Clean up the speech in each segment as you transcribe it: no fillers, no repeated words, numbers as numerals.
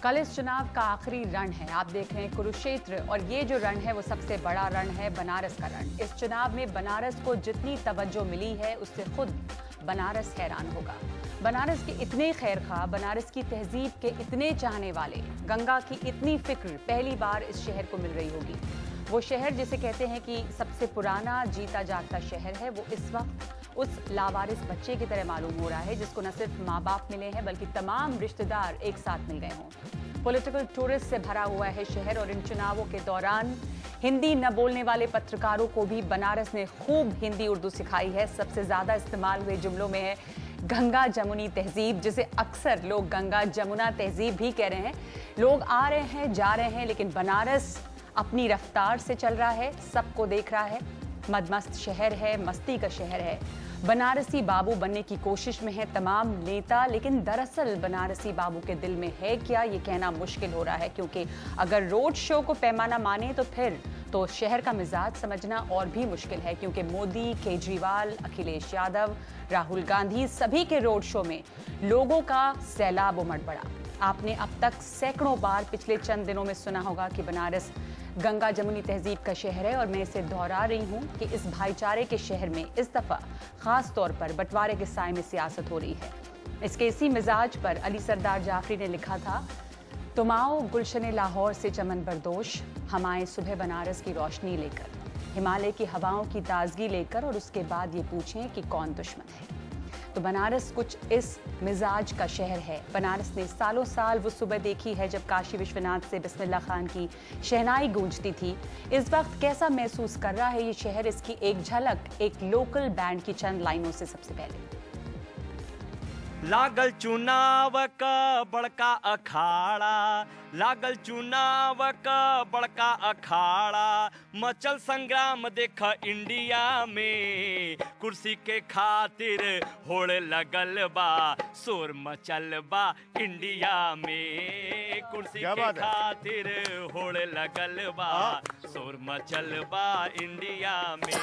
कल इस चुनाव का आखिरी रण है। आप देख रहे हैं कुरुक्षेत्र, और ये जो रण है वो सबसे बड़ा रण है, बनारस का रण। इस चुनाव में बनारस को जितनी तवज्जो मिली है उससे खुद बनारस हैरान होगा। बनारस के इतने खैरखा, बनारस की तहजीब के इतने चाहने वाले, गंगा की इतनी फिक्र पहली बार इस शहर को मिल रही होगी। वो शहर जिसे कहते हैं कि सबसे पुराना जीता जागता शहर है, वो इस वक्त उस लावारिस बच्चे की तरह मालूम हो रहा है जिसको न सिर्फ माँ बाप मिले हैं बल्कि तमाम रिश्तेदार एक साथ मिल गए हों। पॉलिटिकल टूरिस्ट से भरा हुआ है शहर, और इन चुनावों के दौरान हिंदी न बोलने वाले पत्रकारों को भी बनारस ने खूब हिंदी उर्दू सिखाई है। सबसे ज्यादा इस्तेमाल हुए जुमलों में है गंगा जमुनी तहजीब, जिसे अक्सर लोग गंगा जमुना तहजीब भी कह रहे हैं। लोग आ रहे हैं, जा रहे हैं, लेकिन बनारस अपनी रफ्तार से चल रहा है, सबको देख रहा है। मदमस्त शहर है, मस्ती का शहर है। बनारसी बाबू बनने की कोशिश में है तमाम नेता, लेकिन दरअसल बनारसी बाबू के दिल में है क्या, ये कहना मुश्किल हो रहा है, क्योंकि अगर रोड शो को पैमाना माने तो फिर तो शहर का मिजाज समझना और भी मुश्किल है, क्योंकि मोदी, केजरीवाल, अखिलेश यादव, राहुल गांधी, सभी के रोड शो में लोगों का सैलाब उमड़ पड़ा। आपने अब तक सैकड़ों बार पिछले चंद दिनों में सुना होगा कि बनारस गंगा जमुनी तहजीब का शहर है, और मैं इसे दोहरा रही हूं कि इस भाईचारे के शहर में इस दफा खास तौर पर बंटवारे के साए में सियासत हो रही है। इसके इसी मिजाज पर अली सरदार जाफरी ने लिखा था, तुम आओ गुलशन लाहौर से चमन बरदोश, हम आए सुबह बनारस की रोशनी लेकर, हिमालय की हवाओं की ताजगी लेकर, और उसके बाद ये पूछें कि कौन दुश्मन है। तो बनारस कुछ इस मिजाज का शहर है। बनारस ने सालों साल वो सुबह देखी है जब काशी विश्वनाथ से बिस्मिल्लाह खान की शहनाई गूंजती थी। इस वक्त कैसा महसूस कर रहा है ये शहर, इसकी एक झलक एक लोकल बैंड की चंद लाइनों से सबसे पहले। लागल चुनाव का बड़का अखाड़ा, लागल चुनाव का बड़का अखाड़ा, मचल संग्राम देखा इंडिया में, कुर्सी के खातिर होड़ लगल बा, शोर मचल बा इंडिया में, कुर्सी के खातिर होड़ लगल बा, शोर मचल बा इंडिया में।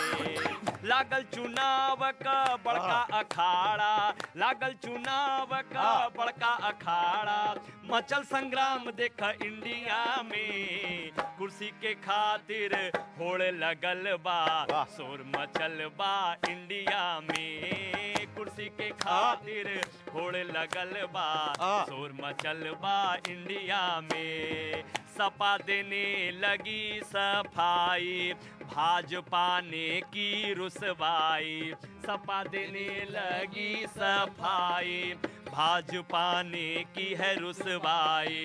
लागल चुनाव का बड़का अखाड़ा, लागल चुनाव का बड़का अखाड़ा, मचल संग्राम देखा इंडिया में, कुर्सी के खातिर होड़ लगल बा, शोर मचल बा इंडिया में, कुर्सी के खातिर होड़ लगल बा, शोर मचल बा इंडिया में। सपा देने लगी सफाई, भाजपा ने की रुसवाई, सपा देने लगी सफाई, भाजपा ने की है रुसवाई।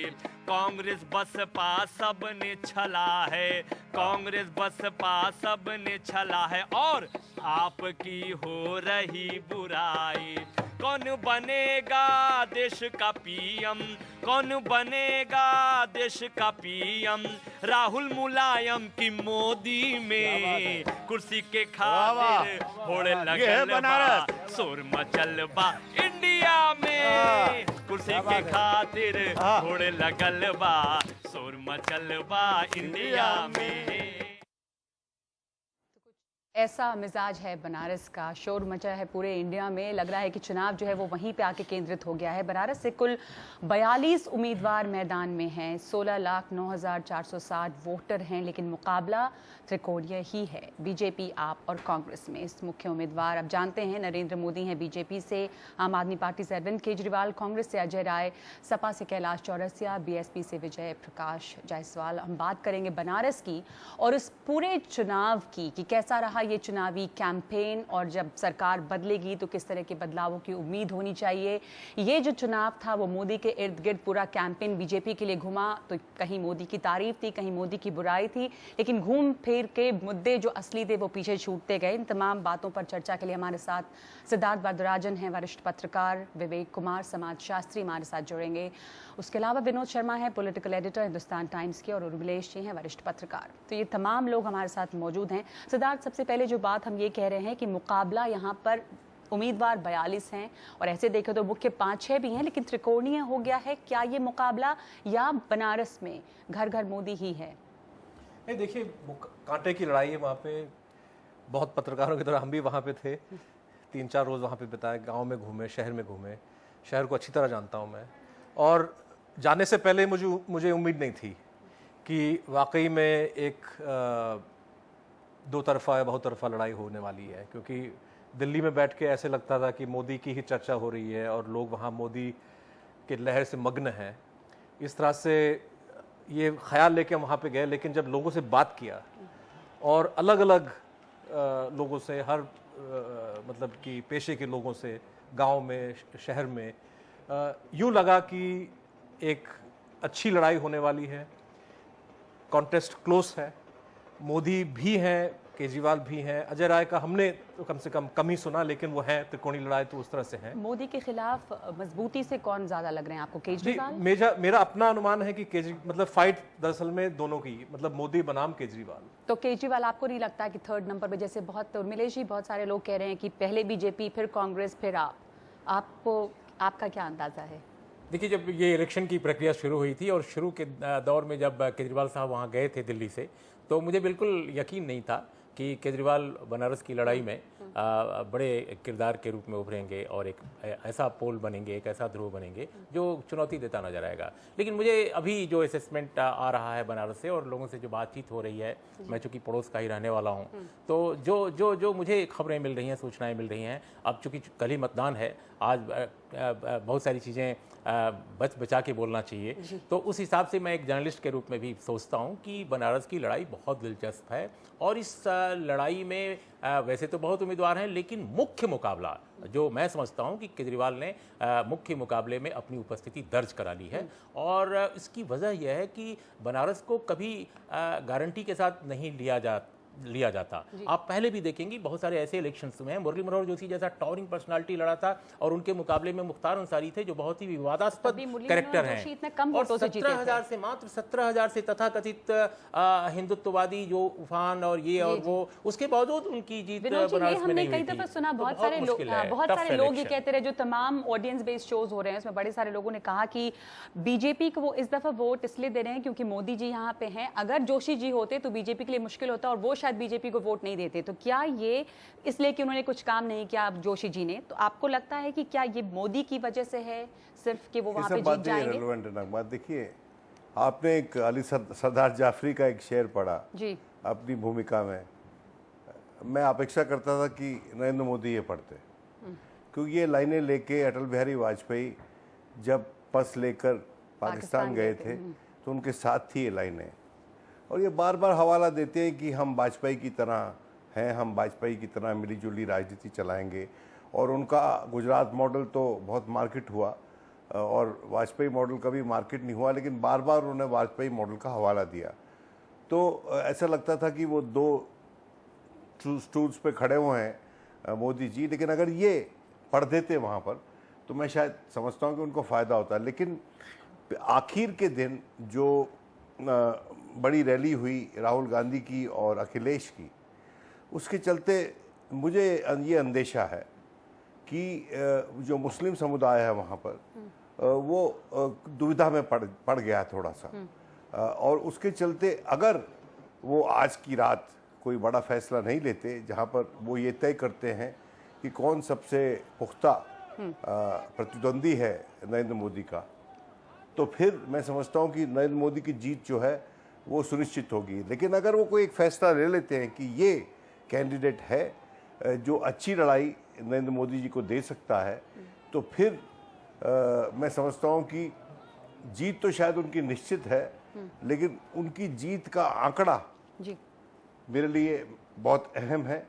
कांग्रेस बसपा सब ने छला है, कांग्रेस बसपा सब ने छला है, और आपकी हो रही बुराई। कौन बनेगा देश का पीएम, कौन बनेगा देश का पीएम, राहुल मुलायम की मोदी में, कुर्सी के खातिर होड़ लगल बा, शोर मचल बा इंडिया में, कुर्सी के खातिर होड़ लगल बा, शोर मचल बा इंडिया में। ऐसा मिजाज है बनारस का, शोर मचा है पूरे इंडिया में। लग रहा है कि चुनाव जो है वो वहीं पे आके केंद्रित हो गया है। बनारस से कुल 42 उम्मीदवार मैदान में हैं, 16,09,460 वोटर हैं, लेकिन मुकाबला त्रिकोणीय ही है, बीजेपी, आप और कांग्रेस में। इस मुख्य उम्मीदवार अब जानते हैं, नरेंद्र मोदी हैं बीजेपी से, आम आदमी पार्टी से अरविंद केजरीवाल, कांग्रेस से अजय राय, सपा से कैलाश चौरसिया, बीएसपी से विजय प्रकाश जायसवाल। हम बात करेंगे बनारस की और इस पूरे चुनाव की कि कैसा रहा ये चुनावी कैंपेन, और जब सरकार बदलेगी तो किस तरह के बदलावों की उम्मीद होनी चाहिए। ये जो चुनाव था वो मोदी के इर्द गिर्द पूरा कैंपेन बीजेपी के लिए घुमा, तो कहीं मोदी की तारीफ थी, कहीं मोदी की बुराई थी, लेकिन घूम फिर के मुद्दे जो असली थे वो पीछे छूटते गए। इन तमाम बातों पर चर्चा के लिए हमारे साथ सिद्धार्थ भारद्वाजन हैं, वरिष्ठ पत्रकार, विवेक कुमार समाजशास्त्री हमारे साथ जुड़ेंगे, उसके अलावा विनोद शर्मा है, पॉलिटिकल एडिटर हिंदुस्तान टाइम्स के, और उर्मिलेश जी हैं, वरिष्ठ पत्रकार। तो ये तमाम लोग हमारे साथ मौजूद हैं। सिद्धार्थ, सबसे पहले जो बात हम ये कह रहे हैं कि मुकाबला यहाँ पर उम्मीदवार 42 हैं, और ऐसे देखें तो मुख्य 5-6 भी हैं, लेकिन त्रिकोणीय हो गया है। क्या ये मुकाबला, या बनारस में घर घर मोदी ही है? नहीं, देखिए, कांटे की लड़ाई है वहाँ पे। बहुत पत्रकारों की तरह हम भी वहाँ पे थे, 3-4 रोज़ वहाँ पे बिताए, गांव में घूमे, शहर में घूमे, शहर को अच्छी तरह जानता हूँ मैं। और जाने से पहले मुझे उम्मीद नहीं थी कि वाकई में एक दो तरफा या बहुतरफा लड़ाई होने वाली है, क्योंकि दिल्ली में बैठ के ऐसे लगता था कि मोदी की ही चर्चा हो रही है और लोग वहाँ मोदी के लहर से मग्न हैं। इस तरह से ये ख्याल लेके हम वहाँ पे गए, लेकिन जब लोगों से बात किया और अलग अलग लोगों से, हर मतलब कि पेशे के लोगों से, गांव में, शहर में, यूँ लगा कि एक अच्छी लड़ाई होने वाली है। कॉन्टेस्ट क्लोज है, मोदी भी हैं, केजरीवाल भी हैं, अजय राय का हमने तो कम से कम ही सुना, लेकिन वो है त्रिकोणीय लड़ाई तो उस तरह से है। मोदी के खिलाफ मजबूती से कौन ज्यादा लग रहे हैं आपको, केजरीवाल? मेरा अपना अनुमान है कि मतलब फाइट दरअसल में दोनों की, मतलब मोदी बनाम केजरीवाल। तो केजरीवाल आपको नहीं लगता कि थर्ड नंबर पे, जैसे बहुत उर्मिलेश जी, बहुत सारे लोग कह रहे हैं कि पहले बीजेपी, फिर कांग्रेस, फिर आपको, आपका क्या अंदाजा है? देखिए, जब ये इलेक्शन की प्रक्रिया शुरू हुई थी और शुरू के दौर में जब केजरीवाल साहब वहाँ गए थे दिल्ली से, तो मुझे बिल्कुल यकीन नहीं था कि केजरीवाल बनारस की लड़ाई में बड़े किरदार के रूप में उभरेंगे और एक ऐसा पोल बनेंगे, एक ऐसा ध्रुव बनेंगे जो चुनौती देता नजर आएगा। लेकिन मुझे अभी जो असेसमेंट आ रहा है बनारस से और लोगों से जो बातचीत हो रही है, मैं चूंकि पड़ोस का ही रहने वाला हूँ, तो जो मुझे खबरें मिल रही हैं, सूचनाएं मिल रही हैं, अब चूंकि कल ही मतदान है, आज बहुत सारी चीज़ें बचा के बोलना चाहिए, तो उस हिसाब से मैं एक जर्नलिस्ट के रूप में भी सोचता हूं कि बनारस की लड़ाई बहुत दिलचस्प है और इस लड़ाई में वैसे तो बहुत उम्मीदवार हैं, लेकिन मुख्य मुकाबला जो मैं समझता हूं कि केजरीवाल ने मुख्य मुकाबले में अपनी उपस्थिति दर्ज करा ली है। और इसकी वजह यह है कि बनारस को कभी गारंटी के साथ नहीं लिया जाता। आप पहले भी देखेंगे बहुत सारे ऐसे इलेक्शंस हुए हैं, मुरली मनोहर जोशी जैसा टॉवरिंग पर्सनालिटी लड़ा था और उनके मुकाबले में मुख्तार अंसारी थे जो बहुत ही विवादास्पद कैरेक्टर हैं, और 17,000 से मात्र 17,000 से तथाकथित हिंदुत्ववादी जो उफान और ये और वो, उसके बावजूद उनकी जीत बनारस में नहीं हुई थी। कई दफा सुना, बहुत सारे लोग ये कहते रहे, जो तमाम ऑडियंस बेस्ड शोज हो रहे हैं उसमें बड़े सारे लोगों ने कहा कि बीजेपी को वो इस दफा वोट इसलिए दे रहे हैं क्योंकि मोदी जी यहाँ पे हैं, अगर जोशी जी होते तो बीजेपी के लिए मुश्किल होता और वो बीजेपी को वोट नहीं देते। तो क्या ये इसलिए कि उन्होंने कुछ काम नहीं किया जोशी जी ने? तो आपको लगता है कि क्या ये मोदी की वजह से है सिर्फ कि वो वहां पे जीत जाएंगे? रेलेवेंट है ना बात। देखिए, आपने एक अली सरदार जाफरी का एक शेर पढ़ा जी अपनी भूमिका में, मैं अपेक्षा करता था कि नरेंद्र मोदी ये पढ़ते, क्योंकि ये लाइनें लेके अटल बिहारी वाजपेयी जब पस लेकर पाकिस्तान गए थे तो उनके साथ थी ये लाइनें, और ये बार बार हवाला देते हैं कि हम वाजपेयी की तरह हैं, हम वाजपेयी की तरह मिलीजुली राजनीति चलाएंगे। और उनका गुजरात मॉडल तो बहुत मार्केट हुआ और वाजपेयी मॉडल कभी मार्केट नहीं हुआ, लेकिन बार बार उन्होंने वाजपेयी मॉडल का हवाला दिया। तो ऐसा लगता था कि वो दो स्टूल्स पे खड़े हुए हैं मोदी जी, लेकिन अगर ये पढ़ देते वहाँ पर तो मैं शायद समझता हूँ कि उनको फ़ायदा होता। लेकिन आखिर के दिन जो बड़ी रैली हुई राहुल गांधी की और अखिलेश की, उसके चलते मुझे ये अंदेशा है कि जो मुस्लिम समुदाय है वहाँ पर वो दुविधा में पड़ गया थोड़ा सा, और उसके चलते अगर वो आज की रात कोई बड़ा फैसला नहीं लेते जहाँ पर वो ये तय करते हैं कि कौन सबसे पुख्ता प्रतिद्वंदी है नरेंद्र मोदी का, तो फिर मैं समझता हूँ कि नरेंद्र मोदी की जीत जो है वो सुनिश्चित होगी। लेकिन अगर वो कोई एक फैसला ले लेते हैं कि ये कैंडिडेट है जो अच्छी लड़ाई नरेंद्र मोदी जी को दे सकता है, तो फिर मैं समझता हूँ कि जीत तो शायद उनकी निश्चित है, लेकिन उनकी जीत का आंकड़ा जी मेरे लिए बहुत अहम है,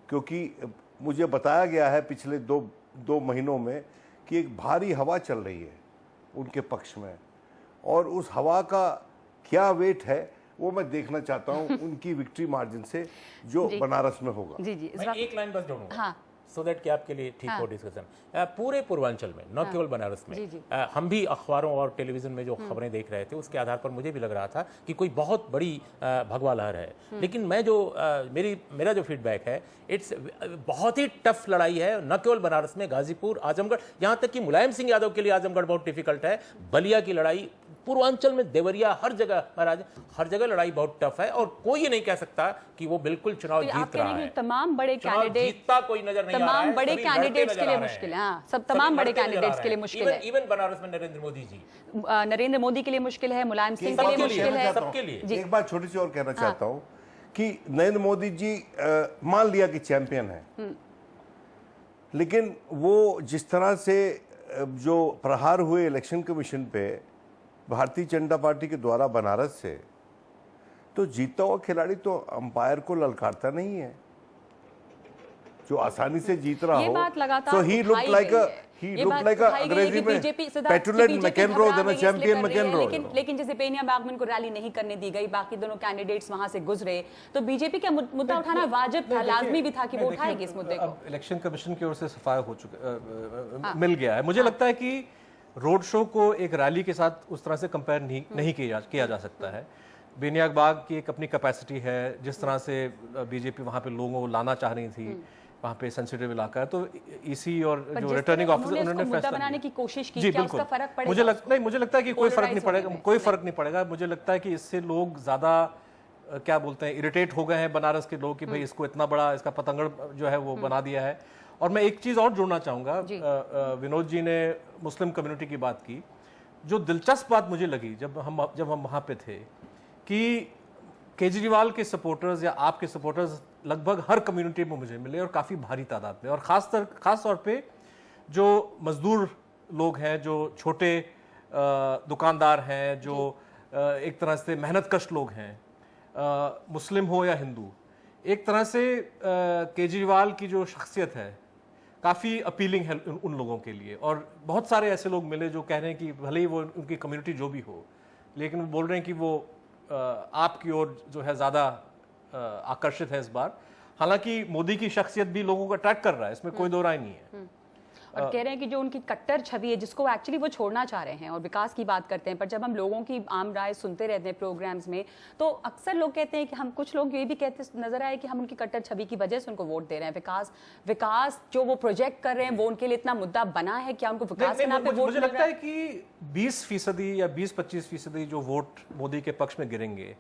क्योंकि मुझे बताया गया है पिछले दो महीनों में कि एक भारी हवा चल रही है उनके पक्ष में, और उस हवा का क्या वेट है वो मैं देखना चाहता हूं उनकी विक्ट्री मार्जिन से जो बनारस में होगा। जी मैं एक लाइन बस जोड़ूंगा सो दैट कि आपके लिए ठीक हो डिस्कशन। पूरे पूर्वांचल में, न केवल बनारस में, हम भी अखबारों और टेलीविजन में जो खबरें देख रहे थे उसके आधार पर मुझे भी लग रहा था कि कोई बहुत बड़ी भगवा लहर है। लेकिन मैं जो मेरा जो फीडबैक है, इट्स बहुत ही टफ लड़ाई है, न केवल बनारस में, गाजीपुर, आजमगढ़, यहाँ तक कि मुलायम सिंह यादव के लिए आजमगढ़ बहुत डिफिकल्ट है। बलिया की लड़ाई पूर्वांचल में देवरिया, हर जगह महाराज, हर जगह लड़ाई बहुत टफ है और कोई ये नहीं कह सकता कि वो बिल्कुल चुनाव जीत रहा है। तमाम बड़े कैंडिडेट जीतता कोई नजर नहीं आ रहा है, तमाम बड़े कैंडिडेट्स के लिए मुश्किल है। हाँ, सब तमाम बड़े कैंडिडेट्स के लिए मुश्किल है। इवन बनारस में नरेंद्र मोदी जी, नरेंद्र मोदी के लिए मुश्किल है, मुलायम सिंह के लिए मुश्किल है, सबके लिए। एक बात छोटी सी और कहना चाहता हूं कि नरेंद्र मोदी जी मान लिया कि चैंपियन है, लेकिन वो जिस तरह से जो प्रहार हुए इलेक्शन कमीशन पे भारतीय जनता पार्टी के द्वारा बनारस से, तो जीतता हुआ खिलाड़ी तो अंपायर को ललकारता नहीं है, जो आसानी से जीत रहा ये हो। बात लगातार So he looked like a अंग्रेजी में petulant McEnroe than a champion McEnroe. लेकिन जैसे पेनिया बागमन को रैली नहीं करने दी गई, बाकी दोनों कैंडिडेट्स वहां से गुजरे, तो बीजेपी का मुद्दा उठाना वाजिब था, लाजमी भी था कि वो उठाएगी इस मुद्दे को। इलेक्शन कमीशन की ओर से सफाया हो चुका, मिल गया है। मुझे लगता है कि रोड शो को एक रैली के साथ उस तरह से कंपेयर नहीं किया जा सकता है। बेनियाग बाग की एक अपनी कैपेसिटी है, जिस तरह से बीजेपी वहाँ पे लोगों को लाना चाह रही थी, वहाँ पे सेंसिटिव इलाका है, तो ईसी और जो रिटर्निंग ऑफिसर उन्होंने फैसला बनाने की कोशिश की, जी क्या बिल्कुल। उसका फर्क पड़ेगा? मुझे लगता है कि कोई फर्क नहीं पड़ेगा। मुझे लगता है कि इससे लोग ज्यादा क्या बोलते हैं, इरिटेट हो गए हैं बनारस के लोग कि भाई इसको इतना बड़ा इसका पतंगड़ जो है वो बना दिया है। और मैं एक चीज और जोड़ना चाहूंगा, विनोद जी ने मुस्लिम कम्युनिटी की बात की। जो दिलचस्प बात मुझे लगी जब हम वहां पे थे कि केजरीवाल के सपोर्टर्स या आपके सपोर्टर्स लगभग हर कम्युनिटी में मुझे मिले और काफ़ी भारी तादाद में, और खास तौर पे जो मजदूर लोग हैं, जो छोटे दुकानदार हैं, जो एक तरह से मेहनतकश लोग हैं, मुस्लिम हो या हिंदू, एक तरह से केजरीवाल की जो शख्सियत है काफ़ी अपीलिंग है उन लोगों के लिए। और बहुत सारे ऐसे लोग मिले जो कह रहे हैं कि भले ही वो उनकी कम्युनिटी जो भी हो, लेकिन वो बोल रहे हैं कि वो आपकी ओर जो है ज़्यादा आकर्षित है इस बार। हालांकि मोदी की शख्सियत भी लोगों को अट्रैक्ट कर रहा है, इसमें कोई दो राय नहीं है। और कह रहे हैं कि जो उनकी कट्टर छवि है, जिसको एक्चुअली वो छोड़ना चाह रहे हैं, और विकास की बात करते हैं, पर जब हम लोगों की आम राय सुनते रहते हैं प्रोग्राम्स में, तो अक्सर लोग कहते हैं कि हम, कुछ लोग ये भी कहते नजर आए कि हम उनकी कट्टर छवि की वजह से उनको वोट दे रहे हैं। विकास जो वो प्रोजेक्ट कर रहे हैं वो उनके लिए इतना मुद्दा बना है, क्या उनको विकास के नाम पे वोट? मुझे लगता है कि 20% या 20-25% जो वोट मोदी के पक्ष में गिरेंगे,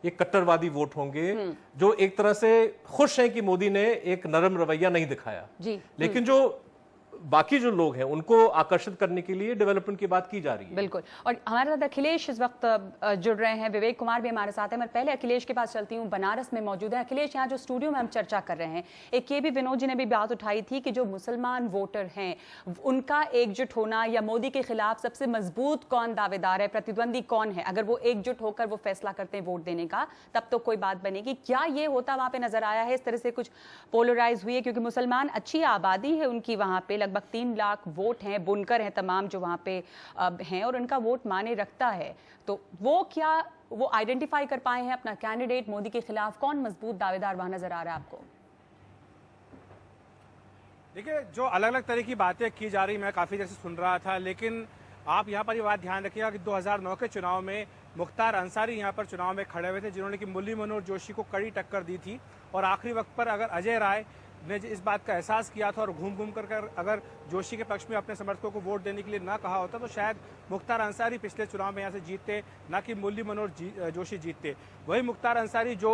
ये कट्टरवादी वोट होंगे, जो एक तरह से खुश हैं कि मोदी ने एक नरम रवैया नहीं दिखाया। लेकिन जो बाकी जो लोग हैं उनको आकर्षित करने के लिए डेवलपमेंट की बात की जा रही है। बिल्कुल। और हमारे साथ अखिलेश इस वक्त जुड़ रहे हैं, विवेक कुमार भी हमारे साथ है। मैं पहले अखिलेश के पास चलती हूँ, बनारस में मौजूद है अखिलेश। यहाँ जो स्टूडियो में हम चर्चा कर रहे हैं, एक ये भी विनोद जी ने भी बात उठाई थी कि जो मुसलमान वोटर हैं उनका एकजुट होना, या मोदी के खिलाफ सबसे मजबूत कौन दावेदार है, प्रतिद्वंदी कौन है, अगर वो एकजुट होकर वो फैसला करते हैं वोट देने का, तब तो कोई बात बनेगी। क्या ये होता वहाँ पे नजर आया है, इस तरह से कुछ पोलराइज हुई है? क्योंकि मुसलमान अच्छी आबादी है उनकी, वहाँ पे लगभग 3 लाख वोट हैं, बुनकर हैं तमाम जो वहाँ पे हैं, और उनका वोट माने रखता है। तो वो आइडेंटिफाई कर पाए हैं अपना कैंडिडेट मोदी के खिलाफ? कौन मजबूत दावेदार वहाँ नजर आ रहा है आपको? देखिए, जो अलग अलग तरह की बातें की जा रही, मैं काफ़ी देर से सुन रहा था, लेकिन आप यहाँ पर ये बात ध्यान रखिएगा कि 2009 के चुनाव में मुख्तार अंसारी यहाँ पर चुनाव में खड़े हुए थे, जिन्होंने कि मुरली मनोहर जोशी को कड़ी टक्कर दी थी। और आखिरी वक्त पर अगर अजय राय ने इस बात का एहसास किया था और घूम घूम कर अगर जोशी के पक्ष में अपने समर्थकों को वोट देने के लिए ना कहा होता, तो शायद मुख्तार अंसारी पिछले चुनाव में यहाँ से जीतते, ना कि मुरली मनोहर जोशी जीतते। वही मुख्तार अंसारी जो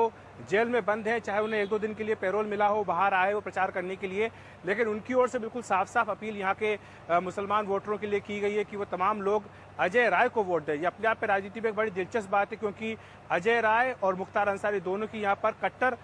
जेल में बंद है, चाहे उन्हें 1-2 दिन के लिए पैरोल मिला हो, बाहर आए हो प्रचार करने के लिए, लेकिन उनकी ओर से बिल्कुल साफ साफ अपील यहाँ के मुसलमान वोटरों के लिए की गई है कि वो तमाम लोग अजय राय को वोट दें। ये अपने आप में राजनीति में एक बड़ी दिलचस्प बात है, क्योंकि अजय राय और मुख्तार अंसारी दोनों की यहाँ पर कट्टर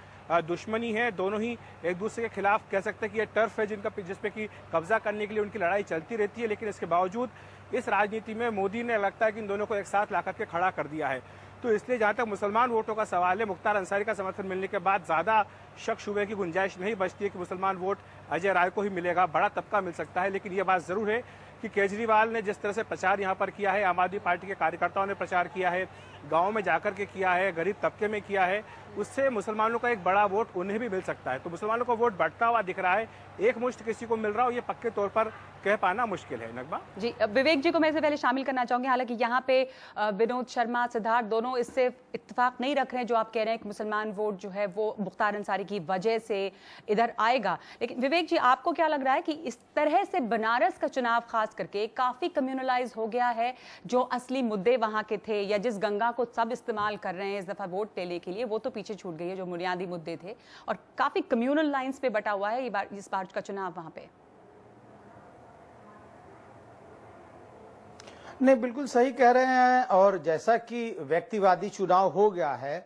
दुश्मनी है। दोनों ही एक दूसरे के खिलाफ कह सकते हैं कि ये टर्फ है जिसपे कि कब्जा करने के लिए उनकी लड़ाई चलती रहती है। लेकिन इसके बावजूद इस राजनीति में मोदी ने लगता है कि इन दोनों को एक साथ ला करके खड़ा कर दिया है। तो इसलिए जहाँ तक मुसलमान वोटों का सवाल है, मुख्तार अंसारी का समर्थन मिलने के बाद ज़्यादा शक शुबे की गुंजाइश नहीं बचती है कि मुसलमान वोट अजय राय को ही मिलेगा। बड़ा तबका मिल सकता है, लेकिन ये बात ज़रूर है कि केजरीवाल ने जिस तरह से प्रचार यहाँ पर किया है, आम आदमी पार्टी के कार्यकर्ताओं ने प्रचार किया है, गाँव में जाकर के किया है, गरीब तबके में किया है, उससे मुसलमानों का एक बड़ा वोट उन्हें भी मिल सकता है। तो मुसलमानों को वोट बढ़ता हुआ दिख रहा है, एक मुश्त किसी को मिल रहा हो, ये पक्के तौर पर कह पाना मुश्किल है। नगमा जी, विवेक जी को मैं इससे पहले शामिल करना चाहूंगी। हालांकि यहाँ पे विनोद शर्मा, सिद्धार्थ दोनों इससे इत्तेफाक नहीं रख रहे हैं जो आप कह रहे हैं कि मुसलमान वोट जो है वो मुख्तार अंसारी की वजह से इधर आएगा। लेकिन विवेक जी, आपको क्या लग रहा है कि इस तरह से बनारस का चुनाव खास करके काफी कम्युनलाइज हो गया है? जो असली मुद्दे वहां के थे या जिस गंगा को सब इस्तेमाल कर रहे हैं इस दफा वोट लेने के लिए, वो तो पीछे छूट गई है, जो बुनियादी मुद्दे थे, और काफी कम्युनल लाइंस पे बटा हुआ है इस बार का चुनाव वहां पे। नहीं, बिल्कुल सही कह रहे हैं। और जैसा कि व्यक्तिवादी चुनाव हो गया है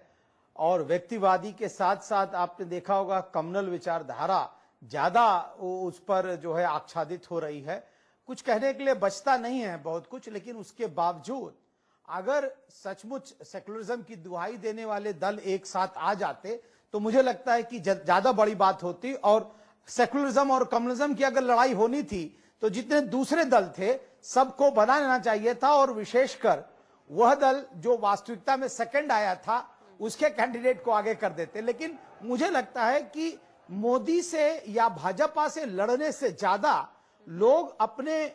और व्यक्तिवादी के साथ साथ आपने देखा होगा कम्युनल विचारधारा ज्यादा उस पर जो है आच्छादित हो रही है। कुछ कहने के लिए बचता नहीं है बहुत कुछ, लेकिन उसके बावजूद अगर सचमुच सेकुलरिज्म की दुहाई देने वाले दल एक साथ आ जाते तो मुझे लगता है कि ज्यादा बड़ी बात होती। और सेकुलरिज्म और कम्युनिज्म की अगर लड़ाई होनी थी तो जितने दूसरे दल थे सबको बना लेना चाहिए था, और विशेषकर वह दल जो वास्तविकता में सेकंड आया था उसके कैंडिडेट को आगे कर देते। लेकिन मुझे लगता है कि मोदी से या भाजपा से लड़ने से ज्यादा लोग अपने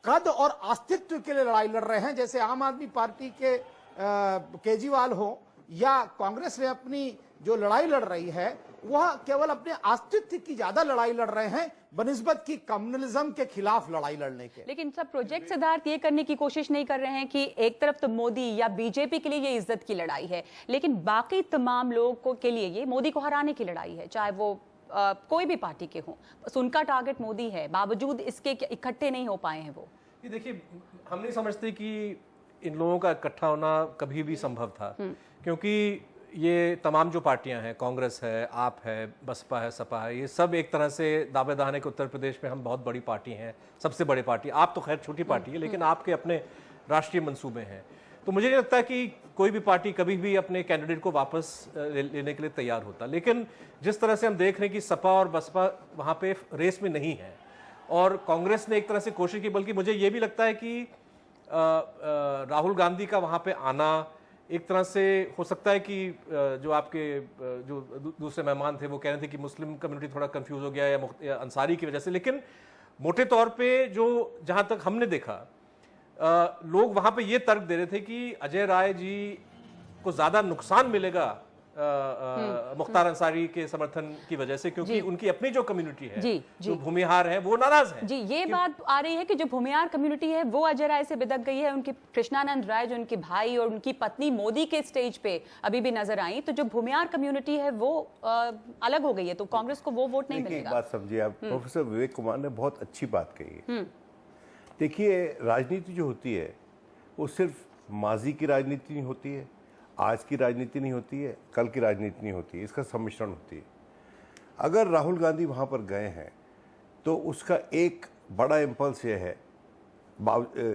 कद और अस्तित्व के लिए लड़ाई लड़ रहे हैं। जैसे आम आदमी पार्टी के केजरीवाल हो या कांग्रेस ने अपनी जो लड़ाई लड़ रही है वह केवल अपने अस्तित्व की ज्यादा लड़ाई लड़ रहे हैं बनिस्बत की कम्युनलिज्म के खिलाफ लड़ाई लड़ने के। लेकिन सब प्रोजेक्ट सिद्धार्थ ये करने की कोशिश नहीं कर रहे हैं कि एक तरफ तो मोदी या बीजेपी के लिए ये इज्जत की लड़ाई है, लेकिन बाकी तमाम लोगों के लिए ये मोदी को हराने की लड़ाई है, चाहे वो कोई भी पार्टी के हों। बस उनका टारगेट मोदी है, बावजूद इसके इकट्ठे नहीं हो पाए हैं वो। ये देखिए, हम नहीं समझते कि इन लोगों का इकट्ठा होना कभी भी संभव था, क्योंकि ये तमाम जो पार्टियां हैं, कांग्रेस है, आप है, बसपा है, सपा है, ये सब एक तरह से दावेदार है कि उत्तर प्रदेश में हम बहुत बड़ी पार्टी हैं, सबसे बड़ी पार्टी। आप तो खैर छोटी पार्टी है, लेकिन आपके अपने राष्ट्रीय मंसूबे हैं। तो मुझे नहीं लगता कि कोई भी पार्टी कभी भी अपने कैंडिडेट को वापस लेने के लिए तैयार होता। लेकिन जिस तरह से हम देख रहे हैं कि सपा और बसपा वहाँ पे रेस में नहीं है, और कांग्रेस ने एक तरह से कोशिश की, बल्कि मुझे ये भी लगता है कि राहुल गांधी का वहाँ पे आना एक तरह से हो सकता है कि जो आपके जो दूसरे मेहमान थे वो कह रहे थे कि मुस्लिम कम्युनिटी थोड़ा कंफ्यूज हो गया या अंसारी की वजह से। लेकिन मोटे तौर पे जो जहां तक हमने देखा, लोग वहां पे ये तर्क दे रहे थे कि अजय राय जी को ज्यादा नुकसान मिलेगा मुख्तार अंसारी के समर्थन की वजह से, क्योंकि उनकी अपनी जो कम्युनिटी है, जो भूमिहार है, वो नाराज है। जी, ये बात आ रही है कि जो भूमिहार कम्युनिटी है वो अजय राय से बिदक गई है। उनके कृष्णानंद राय, जो उनके भाई और उनकी पत्नी मोदी के स्टेज पे अभी भी नजर आई, तो जो भूमिहार कम्युनिटी है वो अलग हो गई है, तो कांग्रेस को वो वोट नहीं मिलेगा। एक बात समझिए आप, प्रोफेसर विवेक कुमार ने बहुत अच्छी बात कही है। देखिए, राजनीति जो होती है वो सिर्फ माजी की राजनीति नहीं होती है, आज की राजनीति नहीं होती है, कल की राजनीति नहीं होती है, इसका सम्मिश्रण होती है। अगर राहुल गांधी वहाँ पर गए हैं तो उसका एक बड़ा इम्पल्स ये है,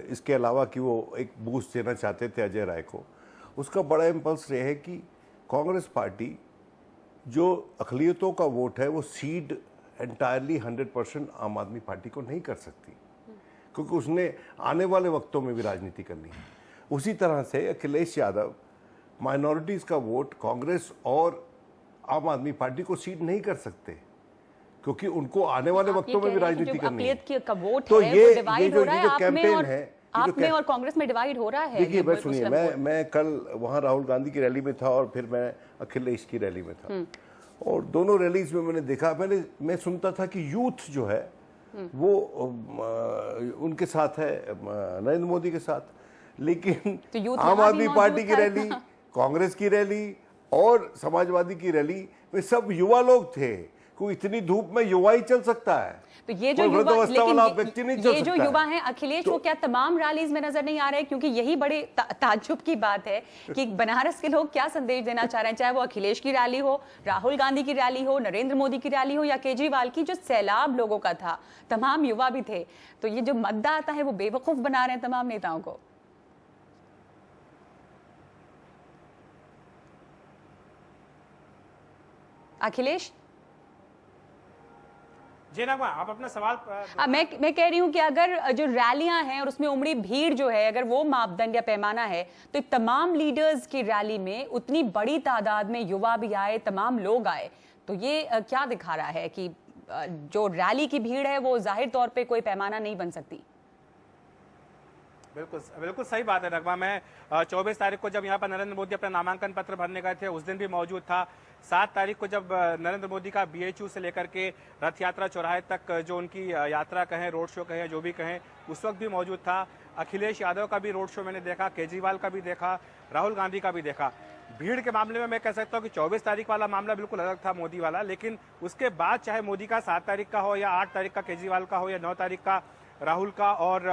इसके अलावा कि वो एक बूस्ट देना चाहते थे अजय राय को, उसका बड़ा इम्पल्स ये है कि कांग्रेस पार्टी जो अक़लियतों का वोट है वो सीड एंटायरली 100% आम आदमी पार्टी को नहीं कर सकती, क्योंकि उसने आने वाले वक्तों में भी राजनीति करनी है। उसी तरह से अखिलेश यादव माइनॉरिटीज़ का वोट कांग्रेस और आम आदमी पार्टी को सीड नहीं कर सकते, क्योंकि उनको आने वाले वक्तों में भी राजनीति करनी है। तो ये जो कैंपेन है, आप में और कांग्रेस में डिवाइड हो रहा है। देखिए, मैं सुनिए, मैं कल वहाँ राहुल गांधी की रैली में था और फिर मैं अखिलेश की रैली में था, और दोनों रैलीज में मैंने देखा, मैं सुनता था कि यूथ जो है वो उनके साथ है, नरेंद्र मोदी के साथ, लेकिन तो आम आदमी पार्टी की रैली, कांग्रेस की रैली और समाजवादी की रैली में सब युवा लोग थे। कोई इतनी धूप में युवा ही चल सकता है, तो ये जो युवा, लेकिन ये जो युवा हैं अखिलेश, वो क्या तमाम रैलीज में नजर नहीं आ रहे? क्योंकि यही बड़े ताज्जुब की बात है कि बनारस के लोग क्या संदेश देना चाह रहे हैं, चाहे वो अखिलेश की रैली हो, राहुल गांधी की रैली हो, नरेंद्र मोदी की रैली हो या केजरीवाल की, जो सैलाब लोगों का था, तमाम युवा भी थे। तो ये जो मतदाता है वो बेवकूफ बना रहे हैं तमाम नेताओं को। अखिलेश जी नगमा, आप अपना सवाल मैं कह रही हूं कि अगर जो रैलियां हैं और उसमें उमड़ी भीड़ जो है, अगर वो मापदंड या पैमाना है, तो तमाम लीडर्स की रैली में उतनी बड़ी तादाद में युवा भी आए, तमाम लोग आए, तो ये क्या दिखा रहा है कि जो रैली की भीड़ है वो जाहिर तौर पे कोई पैमाना नहीं बन सकती। बिल्कुल बिल्कुल सही बात है नगमा। मैं 24 तारीख को जब यहाँ पर नरेंद्र मोदी अपना नामांकन पत्र भरने गए थे उस दिन भी मौजूद था। 7 तारीख को जब नरेंद्र मोदी का BHU से लेकर के रथ यात्रा चौराहे तक जो उनकी यात्रा कहें, रोड शो कहें, जो भी कहें, उस वक्त भी मौजूद था। अखिलेश यादव का भी रोड शो मैंने देखा, केजरीवाल का भी देखा, राहुल गांधी का भी देखा। भीड़ के मामले में मैं कह सकता हूं कि 24 तारीख वाला मामला बिल्कुल अलग था मोदी वाला, लेकिन उसके बाद चाहे मोदी का 7 तारीख का हो या 8 तारीख का केजरीवाल का हो या 9 तारीख का राहुल का और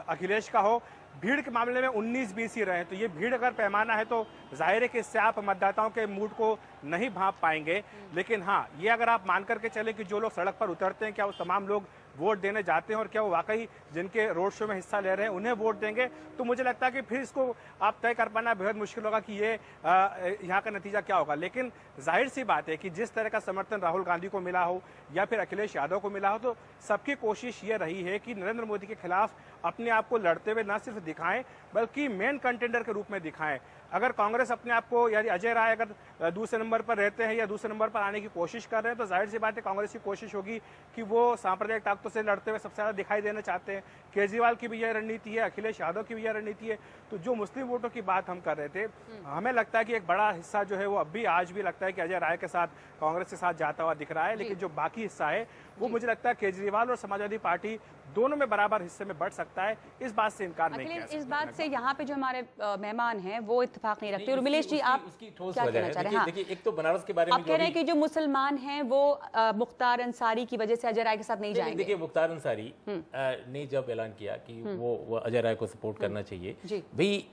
अखिलेश का हो, भीड़ के मामले में 19-20 ही रहे। तो ये भीड़ अगर पैमाना है तो जाहिर है कि इससे आप मतदाताओं के मूड को नहीं भांप पाएंगे। लेकिन हाँ, ये अगर आप मान करके चले कि जो लोग सड़क पर उतरते हैं क्या वो तमाम लोग वोट देने जाते हैं और क्या वो वाकई जिनके रोड शो में हिस्सा ले रहे हैं उन्हें वोट देंगे, तो मुझे लगता है कि फिर इसको आप तय कर पाना बेहद मुश्किल होगा कि ये यहाँ का नतीजा क्या होगा। लेकिन जाहिर सी बात है कि जिस तरह का समर्थन राहुल गांधी को मिला हो या फिर अखिलेश यादव को मिला हो, तो सबकी कोशिश ये रही है कि नरेंद्र मोदी के खिलाफ अपने आप को लड़ते हुए न सिर्फ दिखाएं बल्कि मेन कंटेंडर के रूप में दिखाएं। अगर कांग्रेस अपने आप को यानी अजय राय अगर दूसरे नंबर पर रहते हैं या दूसरे नंबर पर आने की कोशिश कर रहे हैं, तो जाहिर सी बात है कांग्रेस की कोशिश होगी कि वो सांप्रदायिक ताकतों से लड़ते हुए सबसे ज्यादा दिखाई देना चाहते हैं। केजरीवाल की भी यह रणनीति है, अखिलेश यादव की भी यह रणनीति है। तो जो मुस्लिम वोटों की बात हम कर रहे थे, हमें लगता है कि एक बड़ा हिस्सा जो है वो अब भी आज भी लगता है कि अजय राय के साथ कांग्रेस के साथ जाता हुआ दिख रहा है। लेकिन जो बाकी हिस्सा है वो मुझे लगता है केजरीवाल और समाजवादी पार्टी दोनों में बराबर हिस्से में बढ़ सकता है। इस बात से इनकार नहीं किया। इस बात से यहाँ पे जो हमारे मेहमान हैं वो इत्तेफाक नहीं रखते। और मिलेश जी, आप क्या कहना चाह रहे हैं? देखिए, एक तो बनारस के बारे में आप कह रहे हैं कि जो मुसलमान हैं वो मुख्तार अंसारी की वजह से अजय राय के साथ नहीं जाएंगे। देखिए, मुख्तार अंसारी ने जब ऐलान किया कि वो अजय राय को सपोर्ट करना चाहिए, भाई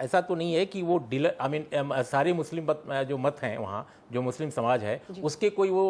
ऐसा तो नहीं है कि वो सारे मुस्लिम जो मत हैं वहाँ, जो मुस्लिम समाज है उसके कोई वो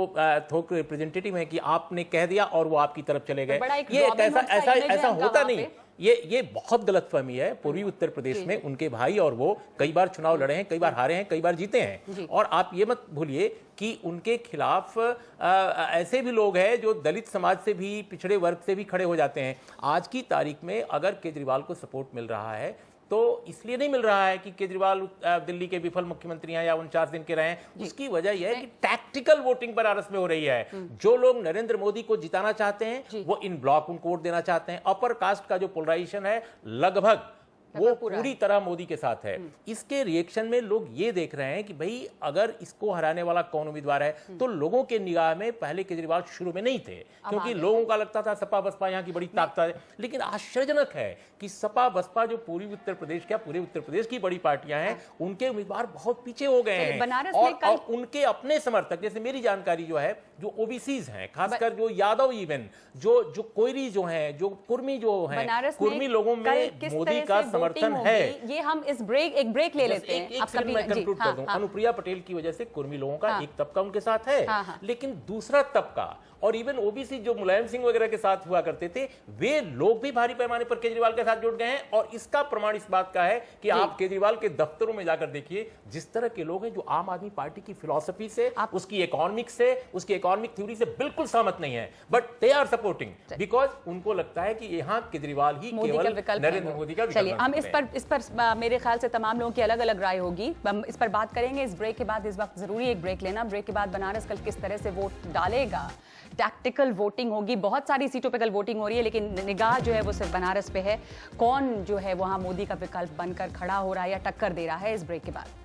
थोक रिप्रेजेंटेटिव है कि आपने कह दिया और वो आपकी तरफ चले गए। ये ऐसा होता नहीं। ये बहुत गलतफहमी है। पूर्वी उत्तर प्रदेश में उनके भाई और वो कई बार चुनाव लड़े हैं, कई बार हारे हैं, कई बार जीते हैं। और आप ये मत भूलिए कि उनके खिलाफ ऐसे भी लोग हैं जो दलित समाज से भी, पिछड़े वर्ग से भी खड़े हो जाते हैं। आज की तारीख में अगर केजरीवाल को सपोर्ट मिल रहा है तो इसलिए नहीं मिल रहा है कि केजरीवाल दिल्ली के विफल मुख्यमंत्री हैं या 49 दिन के रहे हैं। उसकी वजह यह है कि टैक्टिकल वोटिंग बनारस में हो रही है। जो लोग नरेंद्र मोदी को जिताना चाहते हैं वो इन ब्लॉक उनको वोट देना चाहते हैं। अपर कास्ट का जो पोलराइजेशन है लगभग वो पूरी तरह मोदी के साथ है। इसके रिएक्शन में लोग ये देख रहे हैं कि भाई अगर इसको हराने वाला कौन उम्मीदवार है, तो लोगों के निगाह में पहले केजरीवाल शुरू में नहीं थे, क्योंकि लोगों का लगता था सपा बसपा यहाँ की बड़ी ताकत है। लेकिन आश्चर्यजनक है कि सपा बसपा जो पूरी उत्तर प्रदेश क्या पूरे उत्तर प्रदेश की बड़ी पार्टियां हैं, उनके उम्मीदवार बहुत पीछे हो गए हैं। और उनके अपने समर्थक, जैसे मेरी जानकारी जो है, जो ओबीसीज हैं, खासकर जो यादव, इवन जो कोयरी जो हैं, जो कुर्मी जो हैं, कुर्मी लोगों में मोदी का समर्थन है। ये हम एक ब्रेक ले लेते हैं। मैं कंक्लूड कर दूं। अनुप्रिया पटेल की वजह से कुर्मी लोगों का एक तबका उनके साथ है, लेकिन दूसरा तबका और इवन ओबीसी जो मुलायम सिंह वगैरह के साथ हुआ करते थे, वे लोग भी भारी पैमाने पर केजरीवाल के साथ जुड़ गए हैं। और इसका प्रमाण इस बात का है कि आप केजरीवाल के दफ्तरों में जाकर देखिए, जिस तरह के लोग हैं जो आम आदमी पार्टी की फिलॉसफी से, उसकी इकोनॉमिक से, उसकी इकोनॉमिक थ्योरी से बिल्कुल सहमत नहीं है, but they are supporting because उनको लगता है कि यहाँ केजरीवाल ही केवल नरेंद्र मोदी का विकल्प। चलिए, हम इस पर मेरे ख्याल से तमाम लोगों की अलग अलग राय होगी। हम इस पर बात करेंगे इस ब्रेक के बाद। इस वक्त जरूरी एक ब्रेक लेना। ब्रेक के बाद बनारस कल किस तरह से वोट डालेगा, टैक्टिकल वोटिंग होगी। बहुत सारी सीटों पे कल वोटिंग हो रही है, लेकिन निगाह जो है वो सिर्फ बनारस पे है। कौन जो है वहां मोदी का विकल्प बनकर खड़ा हो रहा है या टक्कर दे रहा है, इस ब्रेक के बाद।